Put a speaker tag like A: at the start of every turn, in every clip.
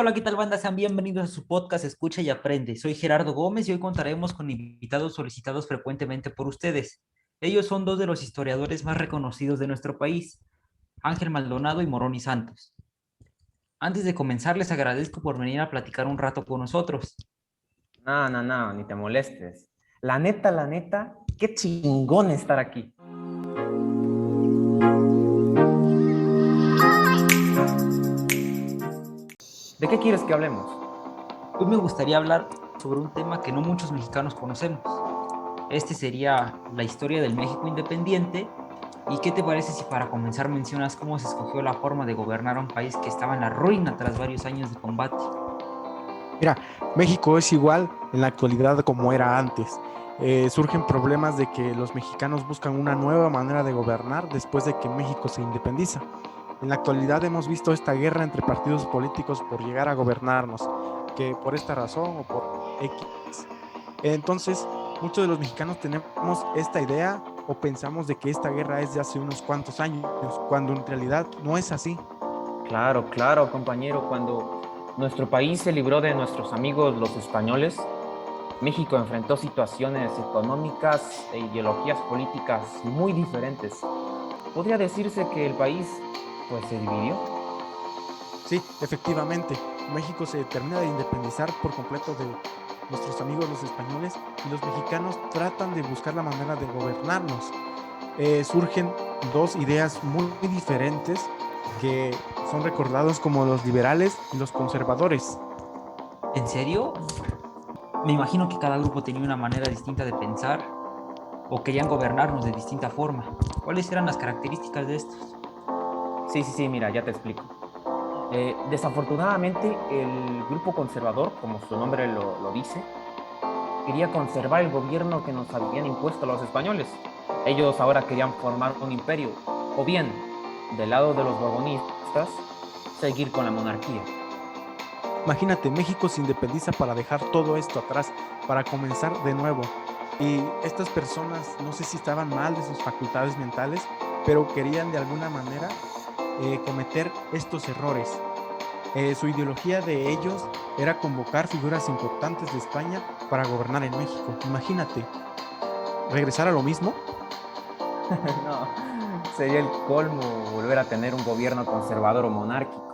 A: hola, ¿qué tal, banda? Sean bienvenidos a su podcast Escucha y Aprende. Soy Gerardo Gómez y hoy contaremos con invitados solicitados frecuentemente por ustedes. Ellos son dos de los historiadores más reconocidos de nuestro país, Ángel Maldonado y Moroni Santos. Antes de comenzar, les agradezco por venir a platicar un rato con nosotros.
B: No, ni te molestes. La neta, qué chingón estar aquí. ¿De qué quieres que hablemos?
A: Hoy me gustaría hablar sobre un tema que no muchos mexicanos conocemos. Este sería la historia del México independiente. ¿Y qué te parece si para comenzar mencionas cómo se escogió la forma de gobernar a un país que estaba en la ruina tras varios años de combate?
C: Mira, México es igual en la actualidad como era antes. Surgen problemas de que los mexicanos buscan una nueva manera de gobernar después de que México se independiza. En la actualidad hemos visto esta guerra entre partidos políticos por llegar a gobernarnos, que por esta razón o por X. Entonces, muchos de los mexicanos tenemos esta idea o pensamos de que esta guerra es de hace unos cuantos años, cuando en realidad no es así.
B: Claro, compañero, cuando nuestro país se libró de nuestros amigos los españoles, México enfrentó situaciones económicas e ideologías políticas muy diferentes. Podría decirse que el país, pues, se dividió.
C: Sí, efectivamente, México se termina de independizar por completo de nuestros amigos los españoles y los mexicanos tratan de buscar la manera de gobernarnos. Surgen dos ideas muy diferentes que son recordados como los liberales y los conservadores.
A: ¿En serio? Me imagino que cada grupo tenía una manera distinta de pensar o querían gobernarnos de distinta forma. ¿Cuáles eran las características de estos?
B: Sí, mira, ya te explico. Desafortunadamente, el grupo conservador, como su nombre lo dice, quería conservar el gobierno que nos habían impuesto los españoles. Ellos ahora querían formar un imperio, o bien, del lado de los borbonistas, seguir con la monarquía.
C: Imagínate, México se independiza para dejar todo esto atrás, para comenzar de nuevo. Y estas personas, no sé si estaban mal de sus facultades mentales, pero querían de alguna manera cometer estos errores. Su ideología de ellos era convocar figuras importantes de España para gobernar en México. Imagínate, regresar a lo mismo.
B: No, sería el colmo volver a tener un gobierno conservador o monárquico.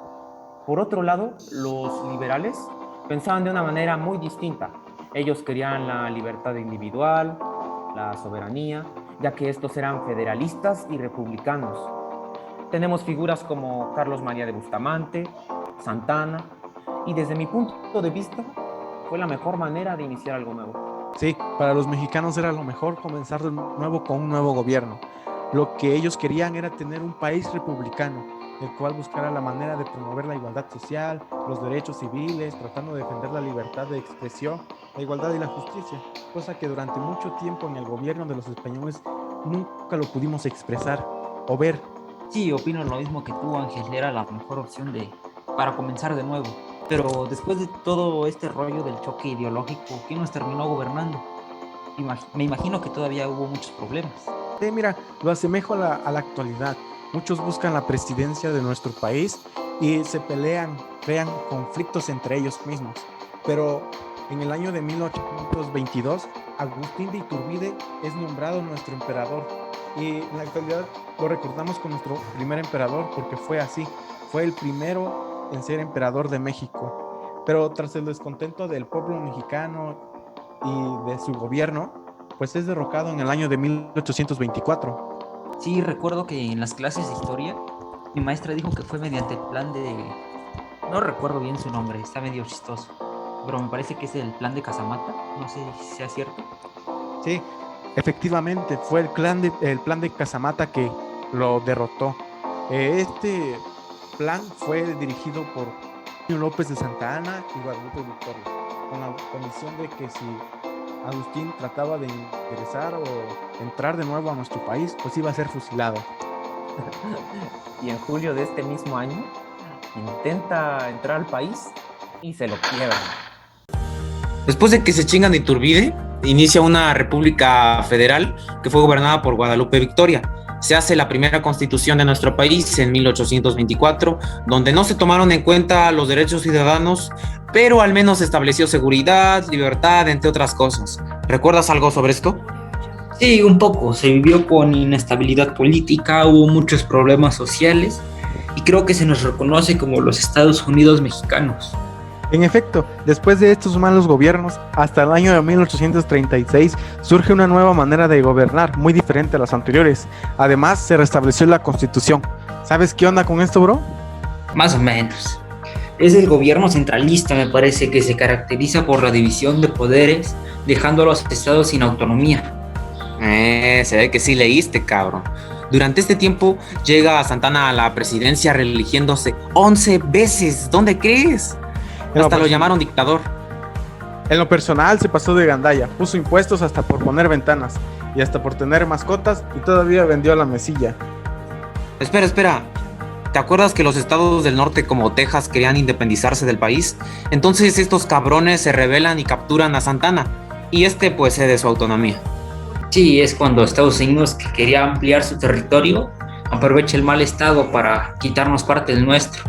B: Por otro lado, los liberales pensaban de una manera muy distinta. Ellos querían la libertad individual, la soberanía, ya que estos eran federalistas y republicanos. Tenemos figuras como Carlos María de Bustamante, Santana, y desde mi punto de vista, fue la mejor manera de iniciar algo nuevo.
C: Sí, para los mexicanos era lo mejor comenzar de nuevo con un nuevo gobierno. Lo que ellos querían era tener un país republicano, el cual buscara la manera de promover la igualdad social, los derechos civiles, tratando de defender la libertad de expresión, la igualdad y la justicia, cosa que durante mucho tiempo en el gobierno de los españoles nunca lo pudimos expresar o ver.
A: Sí, opino lo mismo que tú, Ángel. Era la mejor opción para comenzar de nuevo. Pero después de todo este rollo del choque ideológico, ¿quién nos terminó gobernando? Me imagino que todavía hubo muchos problemas.
C: Mira, lo asemejo a la actualidad. Muchos buscan la presidencia de nuestro país y se pelean, crean conflictos entre ellos mismos. Pero en el año de 1822, Agustín de Iturbide es nombrado nuestro emperador. Y en la actualidad lo recordamos con nuestro primer emperador porque fue así. Fue el primero en ser emperador de México. Pero tras el descontento del pueblo mexicano y de su gobierno, pues es derrocado en el año de 1824.
A: Sí, recuerdo que en las clases de historia, mi maestra dijo que fue mediante el plan de... No recuerdo bien su nombre, está medio chistoso, pero me parece que es el plan de Casamata, no sé si sea cierto.
C: Sí, efectivamente, fue el plan de Casamata que lo derrotó. Este plan fue dirigido por López de Santa Anna y Guadalupe Victoria, con la condición de que si Agustín trataba de ingresar o entrar de nuevo a nuestro país, pues iba a ser fusilado.
B: Y en julio de este mismo año, intenta entrar al país y se lo quiebran.
D: Después de que se chingan de Iturbide,
B: inicia una república federal que fue gobernada por Guadalupe Victoria. Se hace la primera constitución de nuestro país en 1824, donde no se tomaron en cuenta los derechos ciudadanos, pero al menos estableció seguridad, libertad, entre otras cosas. ¿Recuerdas algo sobre esto?
A: Sí, un poco. Se vivió con inestabilidad política, hubo muchos problemas sociales y creo que se nos reconoce como los Estados Unidos mexicanos.
C: En efecto, después de estos malos gobiernos, hasta el año de 1836 surge una nueva manera de gobernar, muy diferente a las anteriores. Además, se restableció la Constitución. ¿Sabes qué onda con esto, bro?
A: Más o menos. Es el gobierno centralista, me parece, que se caracteriza por la división de poderes, dejando a los estados sin autonomía.
B: Se ve que sí leíste, cabrón. Durante este tiempo llega Santana a la presidencia reeligiéndose 11 veces. ¿Dónde crees? Hasta lo llamaron dictador.
C: En lo personal se pasó de gandalla, puso impuestos hasta por poner ventanas y hasta por tener mascotas y todavía vendió la mesilla.
B: Espera. ¿Te acuerdas que los estados del norte como Texas querían independizarse del país? Entonces estos cabrones se rebelan y capturan a Santana y pues cede su autonomía.
A: Sí, es cuando Estados Unidos, que quería ampliar su territorio, aprovecha el mal estado para quitarnos parte del nuestro.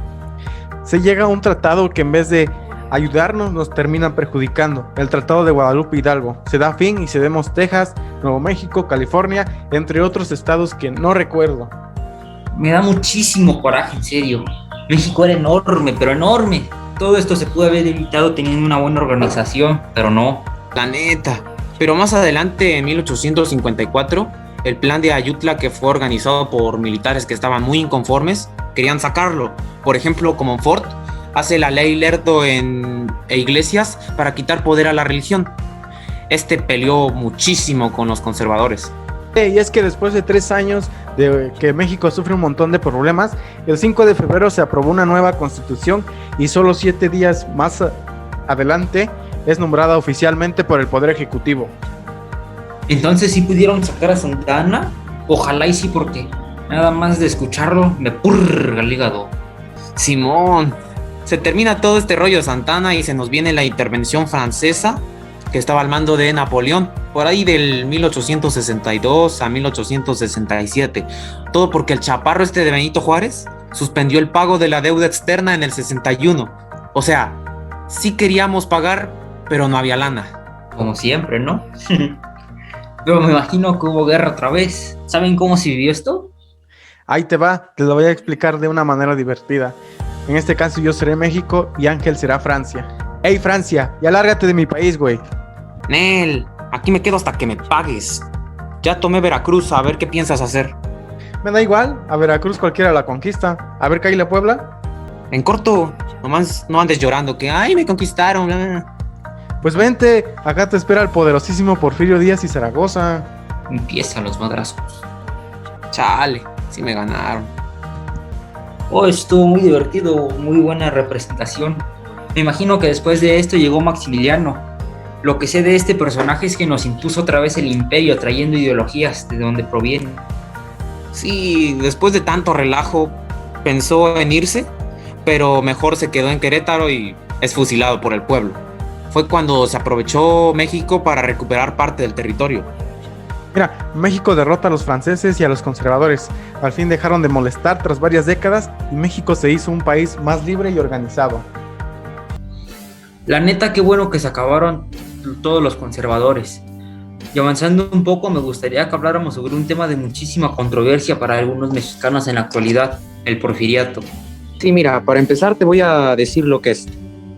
C: Se llega a un tratado que en vez de ayudarnos nos termina perjudicando, el Tratado de Guadalupe Hidalgo. Se da fin y cedemos Texas, Nuevo México, California, entre otros estados que no recuerdo.
A: Me da muchísimo coraje, en serio. México era enorme, pero enorme. Todo esto se pudo haber evitado teniendo una buena organización, pero no.
B: La neta. Pero más adelante, en 1854, el plan de Ayutla, que fue organizado por militares que estaban muy inconformes, querían sacarlo. Por ejemplo, como Ford hace la ley Lerdo e Iglesias para quitar poder a la religión. Peleó muchísimo con los conservadores.
C: Y es que después de 3 años de que México sufre un montón de problemas, el 5 de febrero se aprobó una nueva constitución y solo 7 días más adelante es nombrada oficialmente por el Poder Ejecutivo.
A: Entonces, ¿sí pudieron sacar a Santana? Ojalá y sí, porque nada más de escucharlo me purga el hígado.
B: Simón, se termina todo este rollo de Santana y se nos viene la intervención francesa que estaba al mando de Napoleón, por ahí del 1862 a 1867. Todo porque el chaparro de Benito Juárez suspendió el pago de la deuda externa en el 61. O sea, sí queríamos pagar, pero no había lana.
A: Como siempre, ¿no? Pero me imagino que hubo guerra otra vez. ¿Saben cómo se vivió esto?
C: Ahí te va, te lo voy a explicar de una manera divertida. En este caso yo seré México y Ángel será Francia. ¡Ey, Francia! ¡Ya lárgate de mi país, güey!
B: Nel, aquí me quedo hasta que me pagues. Ya tomé Veracruz, a ver qué piensas hacer.
C: Me da igual, a Veracruz cualquiera la conquista. A ver, ¿cae la Puebla?
B: En corto, nomás no andes llorando que ¡ay, me conquistaron! Bla, bla.
C: Pues vente, acá te espera el poderosísimo Porfirio Díaz y Zaragoza.
A: Empiezan los madrazos.
B: Chale, sí me ganaron.
A: Oh, estuvo muy divertido, muy buena representación. Me imagino que después de esto llegó Maximiliano. Lo que sé de este personaje es que nos impuso otra vez el imperio, trayendo ideologías de donde provienen.
B: Sí, después de tanto relajo, pensó en irse, pero mejor se quedó en Querétaro y es fusilado por el pueblo. Fue cuando se aprovechó México para recuperar parte del territorio.
C: Mira, México derrota a los franceses y a los conservadores. Al fin dejaron de molestar tras varias décadas y México se hizo un país más libre y organizado.
A: La neta, qué bueno que se acabaron todos los conservadores. Y avanzando un poco, me gustaría que habláramos sobre un tema de muchísima controversia para algunos mexicanos en la actualidad, el porfiriato.
B: Sí, mira, para empezar te voy a decir lo que es.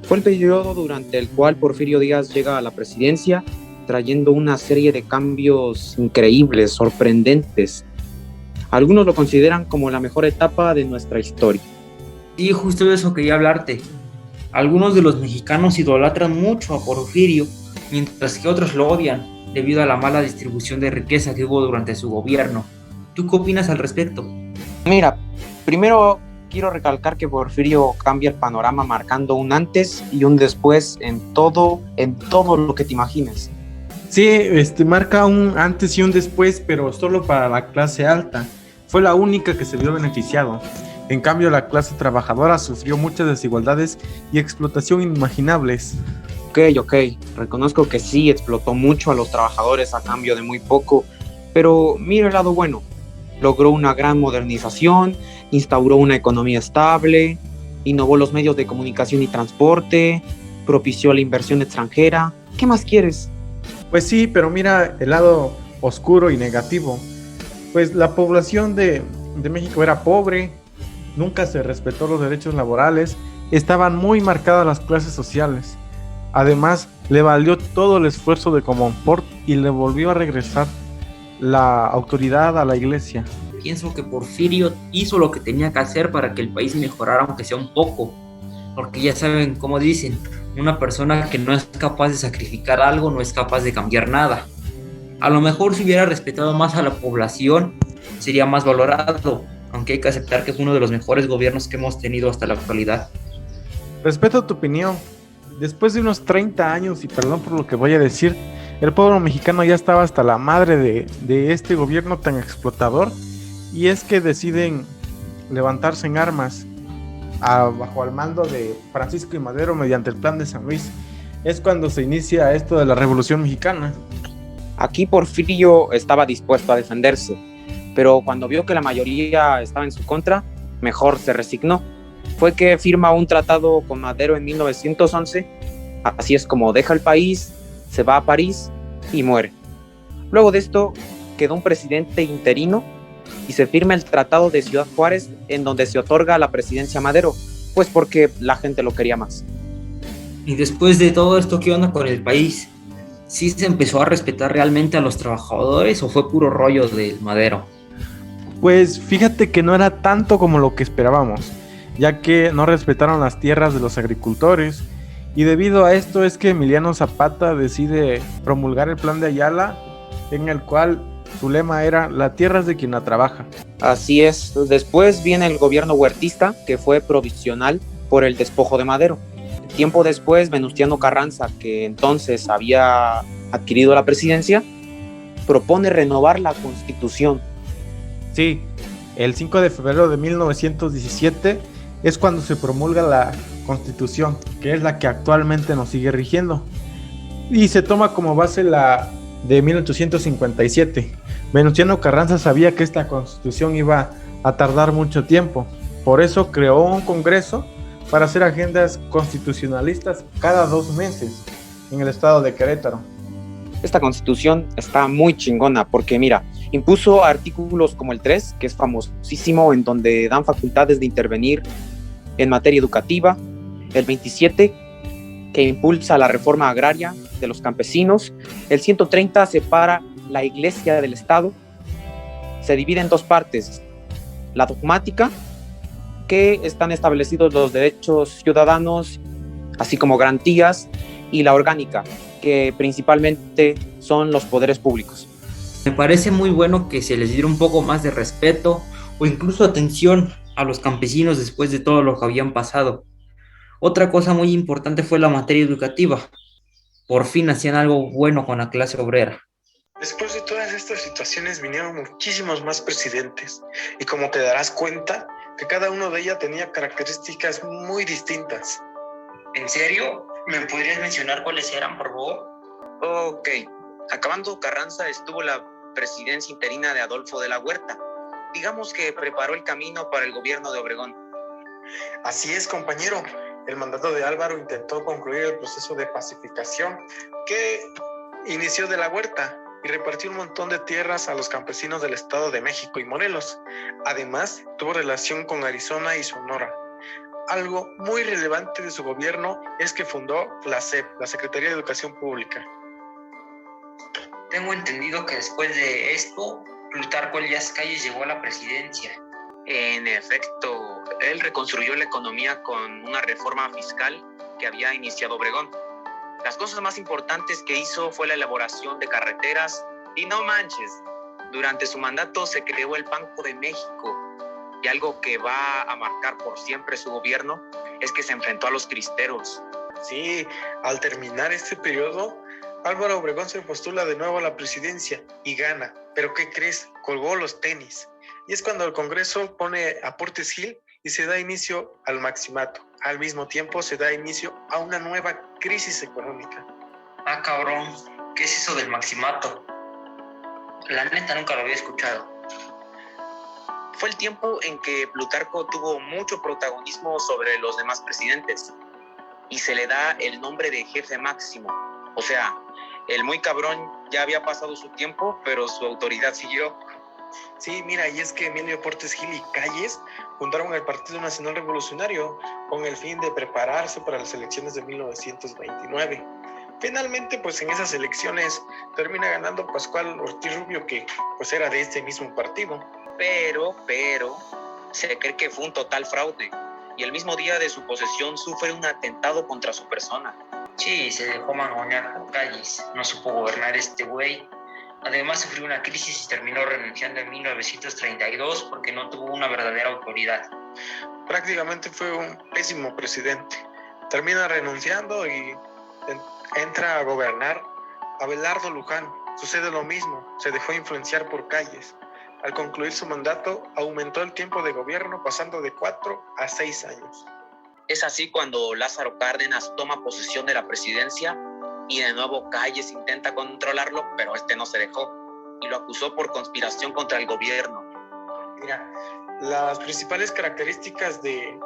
B: Fue el periodo durante el cual Porfirio Díaz llega a la presidencia, trayendo una serie de cambios increíbles, sorprendentes. Algunos lo consideran como la mejor etapa de nuestra historia.
A: Sí, justo de eso quería hablarte. Algunos de los mexicanos idolatran mucho a Porfirio, mientras que otros lo odian, debido a la mala distribución de riqueza que hubo durante su gobierno. ¿Tú qué opinas al respecto?
B: Mira, primero quiero recalcar que Porfirio cambia el panorama marcando un antes y un después en todo lo que te imagines.
C: Sí, marca un antes y un después, pero solo para la clase alta. Fue la única que se vio beneficiado. En cambio, la clase trabajadora sufrió muchas desigualdades y explotación inimaginables.
B: Ok, reconozco que sí explotó mucho a los trabajadores a cambio de muy poco, pero mira el lado bueno. Logró una gran modernización, instauró una economía estable, innovó los medios de comunicación y transporte, propició la inversión extranjera. ¿Qué más quieres?
C: Pues sí, pero mira el lado oscuro y negativo. Pues la población de México era pobre, nunca se respetó los derechos laborales, estaban muy marcadas las clases sociales. Además, le valió todo el esfuerzo de Comonfort y le volvió a regresar la autoridad a la iglesia.
A: Pienso que Porfirio hizo lo que tenía que hacer para que el país mejorara, aunque sea un poco, porque ya saben, como dicen, una persona que no es capaz de sacrificar algo no es capaz de cambiar nada. A lo mejor si hubiera respetado más a la población, sería más valorado, aunque hay que aceptar que fue uno de los mejores gobiernos que hemos tenido hasta la actualidad.
C: Respeto tu opinión. Después de unos 30 años, y perdón por lo que voy a decir, el pueblo mexicano ya estaba hasta la madre de este gobierno tan explotador, y es que deciden levantarse en armas bajo el mando de Francisco y Madero mediante el Plan de San Luis. Es cuando se inicia esto de la Revolución Mexicana.
B: Aquí Porfirio estaba dispuesto a defenderse, pero cuando vio que la mayoría estaba en su contra, mejor se resignó. Fue que firma un tratado con Madero en 1911, así es como deja el país, se va a París y muere. Luego de esto quedó un presidente interino y se firma el Tratado de Ciudad Juárez, en donde se otorga la presidencia a Madero, pues porque la gente lo quería más.
A: Y después de todo esto, ¿qué onda con el país? ¿Sí se empezó a respetar realmente a los trabajadores o fue puro rollo del Madero?
C: Pues fíjate que no era tanto como lo que esperábamos, ya que no respetaron las tierras de los agricultores, y debido a esto es que Emiliano Zapata decide promulgar el Plan de Ayala, en el cual su lema era "la tierra es de quien la trabaja".
B: Así es, después viene el gobierno huertista, que fue provisional por el despojo de Madero. Tiempo después, Venustiano Carranza, que entonces había adquirido la presidencia, propone renovar la Constitución.
C: Sí, el 5 de febrero de 1917 es cuando se promulga la Constitución, que es la que actualmente nos sigue rigiendo. Y se toma como base la de 1857. Venustiano Carranza sabía que esta Constitución iba a tardar mucho tiempo. Por eso creó un congreso para hacer agendas constitucionalistas cada 2 meses en el estado de Querétaro.
B: Esta Constitución está muy chingona porque, mira, impuso artículos como el 3, que es famosísimo, en donde dan facultades de intervenir en materia educativa, el 27, que impulsa la reforma agraria de los campesinos, el 130 separa la iglesia del Estado, se divide en 2 partes, la dogmática, que están establecidos los derechos ciudadanos, así como garantías, y la orgánica, que principalmente son los poderes públicos.
A: Me parece muy bueno que se les diera un poco más de respeto o incluso atención a los campesinos después de todo lo que habían pasado. Otra cosa muy importante fue la materia educativa. Por fin hacían algo bueno con la clase obrera.
D: Después de todas estas situaciones vinieron muchísimos más presidentes y como te darás cuenta que cada uno de ellos tenía características muy distintas.
A: ¿En serio? ¿Me podrías mencionar cuáles eran, por favor?
B: Ok, acabando Carranza estuvo la presidencia interina de Adolfo de la Huerta. Digamos que preparó el camino para el gobierno de Obregón.
D: Así es, compañero. El mandato de Álvaro intentó concluir el proceso de pacificación que inició de la Huerta y repartió un montón de tierras a los campesinos del Estado de México y Morelos. Además, tuvo relación con Arizona y Sonora. Algo muy relevante de su gobierno es que fundó la SEP, la Secretaría de Educación Pública.
A: Tengo entendido que después de esto, Plutarco Elías Calles llegó a la presidencia.
B: En efecto, él reconstruyó la economía con una reforma fiscal que había iniciado Obregón. Las cosas más importantes que hizo fue la elaboración de carreteras y no manches, durante su mandato se creó el Banco de México y algo que va a marcar por siempre su gobierno es que se enfrentó a los cristeros.
D: Sí, al terminar este periodo, Álvaro Obregón se postula de nuevo a la presidencia y gana. ¿Pero qué crees? Colgó los tenis. Y es cuando el Congreso pone a Portes Gil y se da inicio al maximato. Al mismo tiempo se da inicio a una nueva crisis económica.
E: Ah, cabrón, ¿qué es eso del maximato? La neta nunca lo había escuchado.
F: Fue el tiempo en que Plutarco tuvo mucho protagonismo sobre los demás presidentes y se le da el nombre de jefe máximo. O sea, el muy cabrón ya había pasado su tiempo, pero su autoridad siguió.
D: Sí, mira, y es que Emilio Portes Gil y Calles fundaron el Partido Nacional Revolucionario con el fin de prepararse para las elecciones de 1929. Finalmente, pues en esas elecciones termina ganando Pascual Ortiz Rubio, que pues era de este mismo partido.
F: Pero, se cree que fue un total fraude y el mismo día de su posesión sufre un atentado contra su persona.
E: Sí, se dejó mangonear por Calles, no supo gobernar este güey. Además sufrió una crisis y terminó renunciando en 1932 porque no tuvo una verdadera autoridad.
D: Prácticamente fue un pésimo presidente. Termina renunciando y entra a gobernar Abelardo Luján. Sucede lo mismo, se dejó influenciar por Calles. Al concluir su mandato, aumentó el tiempo de gobierno pasando de 4 a 6 años.
F: Es así cuando Lázaro Cárdenas toma posesión de la presidencia y de nuevo Calles intenta controlarlo, pero este no se dejó y lo acusó por conspiración contra el gobierno.
D: Mira, las principales características de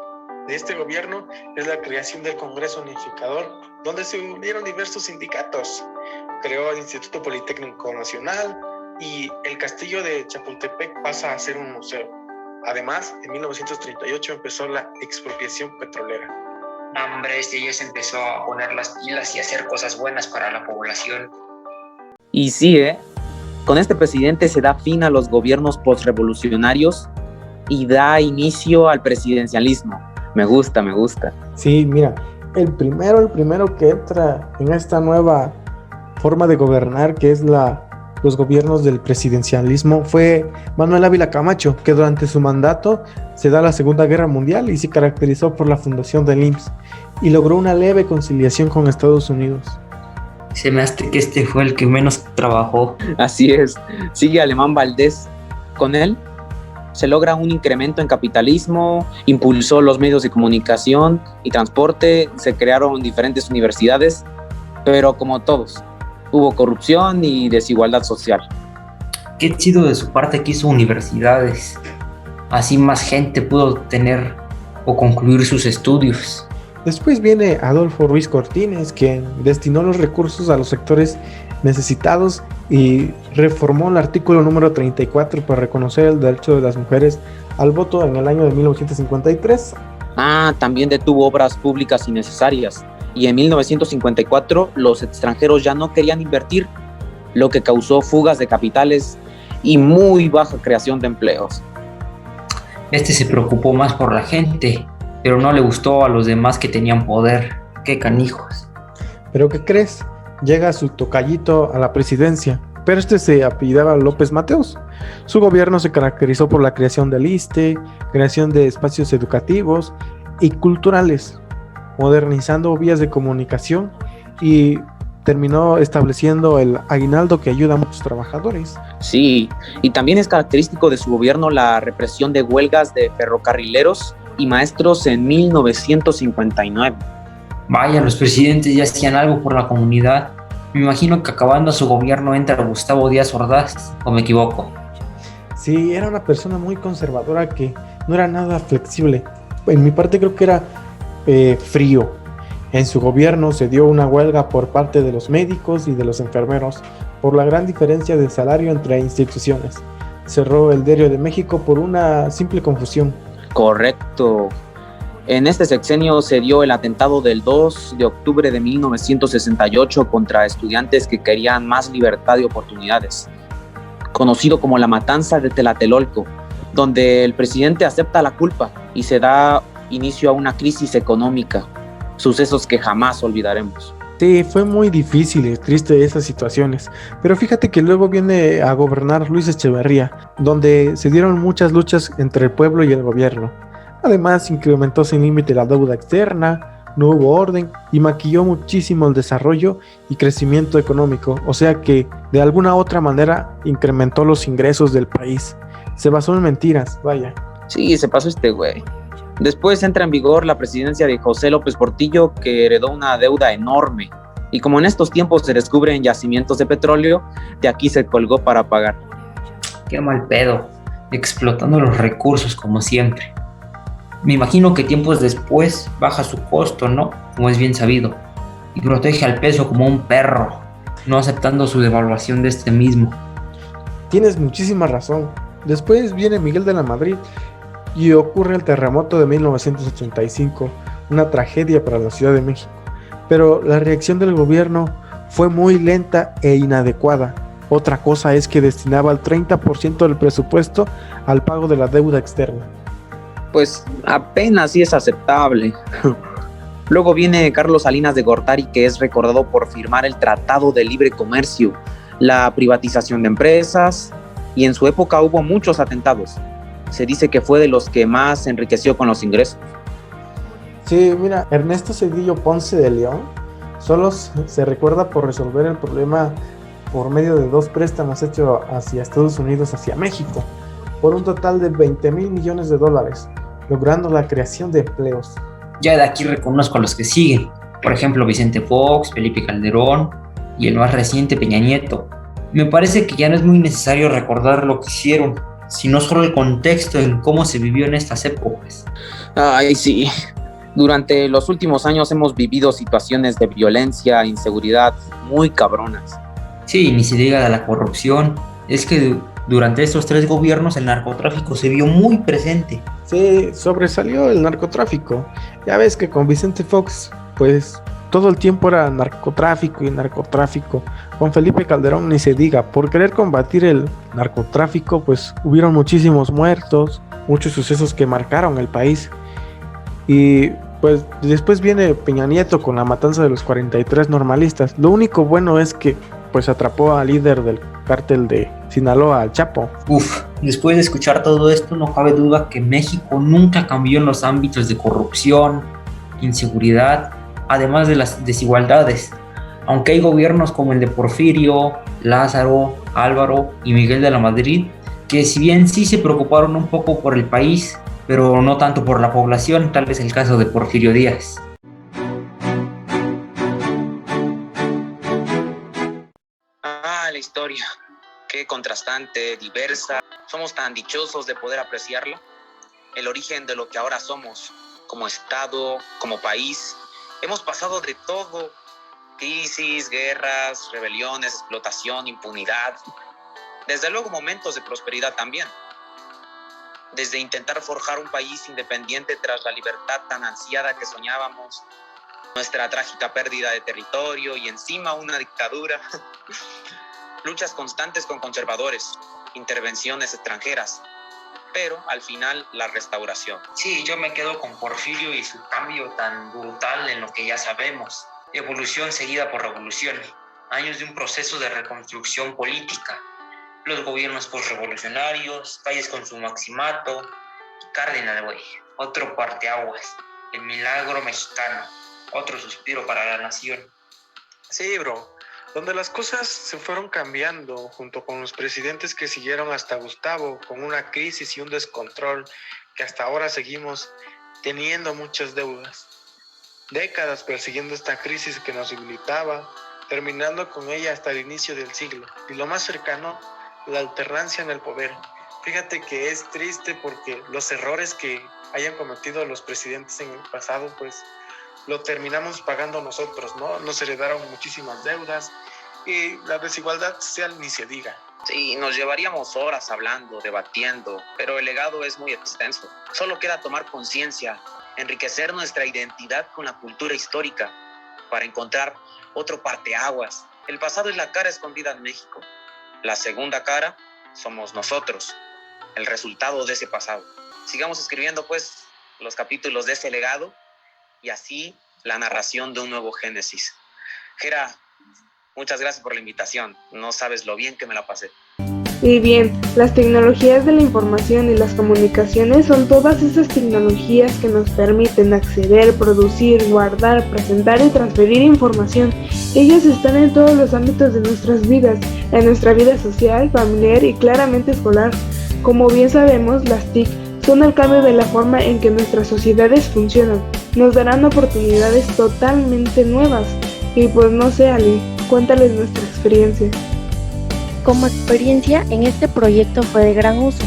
D: este gobierno es la creación del Congreso Unificador, donde se unieron diversos sindicatos. Creó el Instituto Politécnico Nacional y el castillo de Chapultepec pasa a ser un museo. Además, en 1938 empezó la expropiación petrolera.
E: Hombre, este ya se empezó a poner las pilas y a hacer cosas buenas para la población.
F: Y sí, con este presidente se da fin a los gobiernos postrevolucionarios y da inicio al presidencialismo. Me gusta.
C: Sí, mira, el primero que entra en esta nueva forma de gobernar, que es los gobiernos del presidencialismo, fue Manuel Ávila Camacho, que durante su mandato se da la Segunda Guerra Mundial y se caracterizó por la fundación del IMSS y logró una leve conciliación con Estados Unidos.
A: Se me hace que este fue el que menos trabajó.
F: Así es, sigue Alemán Valdés. Con él se logra un incremento en capitalismo, impulsó los medios de comunicación y transporte, se crearon diferentes universidades, pero como todos, hubo corrupción y desigualdad social.
A: Qué chido de su parte que hizo universidades. Así más gente pudo tener o concluir sus estudios.
C: Después viene Adolfo Ruiz Cortines, quien destinó los recursos a los sectores necesitados y reformó el artículo número 34 para reconocer el derecho de las mujeres al voto en el año de 1953.
F: También detuvo obras públicas innecesarias y en 1954 los extranjeros ya no querían invertir, lo que causó fugas de capitales y muy baja creación de empleos.
A: Este se preocupó más por la gente, pero no le gustó a los demás que tenían poder. ¡Qué canijos!
C: ¿Pero qué crees? Llega su tocallito a la presidencia, pero este se apellidaba López Mateos. Su gobierno se caracterizó por la creación del ISSSTE, creación de espacios educativos y culturales, modernizando vías de comunicación y terminó estableciendo el aguinaldo que ayuda a muchos trabajadores.
F: Sí, y también es característico de su gobierno la represión de huelgas de ferrocarrileros y maestros en 1959.
A: Vaya, los presidentes ya hacían algo por la comunidad. Me imagino que acabando su gobierno entra Gustavo Díaz Ordaz, ¿o me equivoco?
C: Sí, era una persona muy conservadora que no era nada flexible. En mi parte creo que era frío. En su gobierno se dio una huelga por parte de los médicos y de los enfermeros por la gran diferencia de salario entre instituciones. Cerró el Diario de México por una simple confusión.
F: Correcto. En este sexenio se dio el atentado del 2 de octubre de 1968 contra estudiantes que querían más libertad y oportunidades, conocido como la matanza de Tlatelolco, donde el presidente acepta la culpa y se da inicio a una crisis económica, sucesos que jamás olvidaremos.
C: Sí, fue muy difícil y triste esas situaciones, pero fíjate que luego viene a gobernar Luis Echeverría, donde se dieron muchas luchas entre el pueblo y el gobierno. Además, incrementó sin límite la deuda externa, no hubo orden y maquilló muchísimo el desarrollo y crecimiento económico, o sea que de alguna otra manera incrementó los ingresos del país. Se basó en mentiras, vaya.
F: Sí, se pasó este güey. Después entra en vigor la presidencia de José López Portillo, que heredó una deuda enorme. Y como en estos tiempos se descubren yacimientos de petróleo, de aquí se colgó para pagar.
A: Qué mal pedo, explotando los recursos como siempre. Me imagino que tiempos después baja su costo, ¿no? Como es bien sabido. Y protege al peso como un perro, no aceptando su devaluación de este mismo.
C: Tienes muchísima razón. Después viene Miguel de la Madrid y ocurre el terremoto de 1985, una tragedia para la Ciudad de México. Pero la reacción del gobierno fue muy lenta e inadecuada. Otra cosa es que destinaba el 30% del presupuesto al pago de la deuda externa.
F: Pues apenas sí es aceptable. Luego viene Carlos Salinas de Gortari, que es recordado por firmar el Tratado de Libre Comercio, la privatización de empresas, y en su época hubo muchos atentados. Se dice que fue de los que más se enriqueció con los ingresos.
C: Sí, mira, Ernesto Zedillo Ponce de León solo se recuerda por resolver el problema por medio de 2 préstamos hechos hacia Estados Unidos, hacia México, por un total de $20,000 millones, logrando la creación de empleos.
A: Ya de aquí reconozco a los que siguen, por ejemplo Vicente Fox, Felipe Calderón y el más reciente Peña Nieto. Me parece que ya no es muy necesario recordar lo que hicieron, sino solo el contexto en cómo se vivió en estas épocas.
F: Ay, sí. Durante los últimos años hemos vivido situaciones de violencia e inseguridad muy cabronas.
A: Sí, ni se diga de la corrupción. Es que durante estos 3 gobiernos el narcotráfico se vio muy presente.
C: Sí, sobresalió el narcotráfico. Ya ves que con Vicente Fox, pues todo el tiempo era narcotráfico y narcotráfico. Con Felipe Calderón ni se diga. Por querer combatir el narcotráfico, pues hubieron muchísimos muertos, muchos sucesos que marcaron el país. Y pues después viene Peña Nieto con la matanza de los 43 normalistas. Lo único bueno es que pues atrapó al líder del cártel de Sinaloa, al Chapo.
A: Después de escuchar todo esto, no cabe duda que México nunca cambió en los ámbitos de corrupción, inseguridad, además de las desigualdades. Aunque hay gobiernos como el de Porfirio, Lázaro, Álvaro y Miguel de la Madrid, que si bien sí se preocuparon un poco por el país, pero no tanto por la población, tal vez el caso de Porfirio Díaz.
F: La historia, qué contrastante, diversa. Somos tan dichosos de poder apreciarla. El origen de lo que ahora somos, como Estado, como país. Hemos pasado de todo: crisis, guerras, rebeliones, explotación, impunidad. Desde luego momentos de prosperidad también. Desde intentar forjar un país independiente tras la libertad tan ansiada que soñábamos, nuestra trágica pérdida de territorio y encima una dictadura. Luchas constantes con conservadores, intervenciones extranjeras, pero al final la restauración.
E: Sí, yo me quedo con Porfirio y su cambio tan brutal en lo que ya sabemos. Evolución seguida por revolución, años de un proceso de reconstrucción política. Los gobiernos postrevolucionarios, calles con su maximato, Cárdenas, güey, otro parteaguas, el milagro mexicano, otro suspiro para la nación.
D: Sí, bro, donde las cosas se fueron cambiando junto con los presidentes que siguieron hasta Gustavo, con una crisis y un descontrol que hasta ahora seguimos teniendo muchas deudas. Décadas persiguiendo esta crisis que nos debilitaba, terminando con ella hasta el inicio del siglo. Y lo más cercano, la alternancia en el poder. Fíjate que es triste porque los errores que hayan cometido los presidentes en el pasado, pues lo terminamos pagando nosotros, ¿no? Nos heredaron muchísimas deudas y la desigualdad social ni se diga.
F: Sí, nos llevaríamos horas hablando, debatiendo, pero el legado es muy extenso. Solo queda tomar conciencia, enriquecer nuestra identidad con la cultura histórica para encontrar otro parteaguas. El pasado es la cara escondida en México. La segunda cara somos nosotros, el resultado de ese pasado. Sigamos escribiendo, pues, los capítulos de ese legado y así la narración de un nuevo Génesis. Jera, muchas gracias por la invitación. No sabes lo bien que me la pasé.
G: Y bien, las tecnologías de la información y las comunicaciones son todas esas tecnologías que nos permiten acceder, producir, guardar, presentar y transferir información. Ellas están en todos los ámbitos de nuestras vidas, en nuestra vida social, familiar y claramente escolar. Como bien sabemos, las TIC Son el cambio de la forma en que nuestras sociedades funcionan. Nos darán oportunidades totalmente nuevas. Y pues no sé, Ali, cuéntales nuestra experiencia.
H: Como experiencia, en este proyecto fue de gran uso.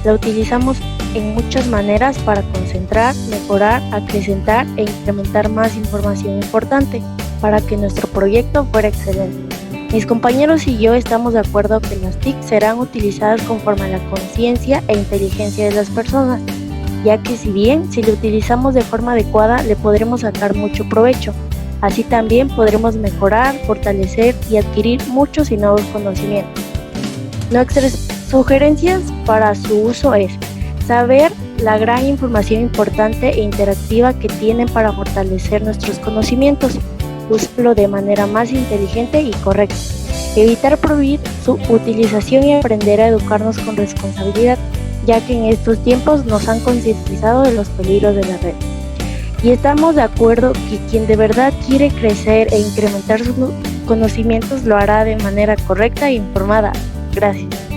H: La utilizamos en muchas maneras para concentrar, mejorar, acrecentar e incrementar más información importante para que nuestro proyecto fuera excelente. Mis compañeros y yo estamos de acuerdo que las TIC serán utilizadas conforme a la conciencia e inteligencia de las personas, ya que si lo utilizamos de forma adecuada, le podremos sacar mucho provecho. Así también podremos mejorar, fortalecer y adquirir muchos y nuevos conocimientos. Nuestras sugerencias para su uso es saber la gran información importante e interactiva que tienen para fortalecer nuestros conocimientos, usarlo de manera más inteligente y correcta, evitar prohibir su utilización y aprender a educarnos con responsabilidad, ya que en estos tiempos nos han concientizado de los peligros de la red. Y estamos de acuerdo que quien de verdad quiere crecer e incrementar sus conocimientos lo hará de manera correcta e informada. Gracias.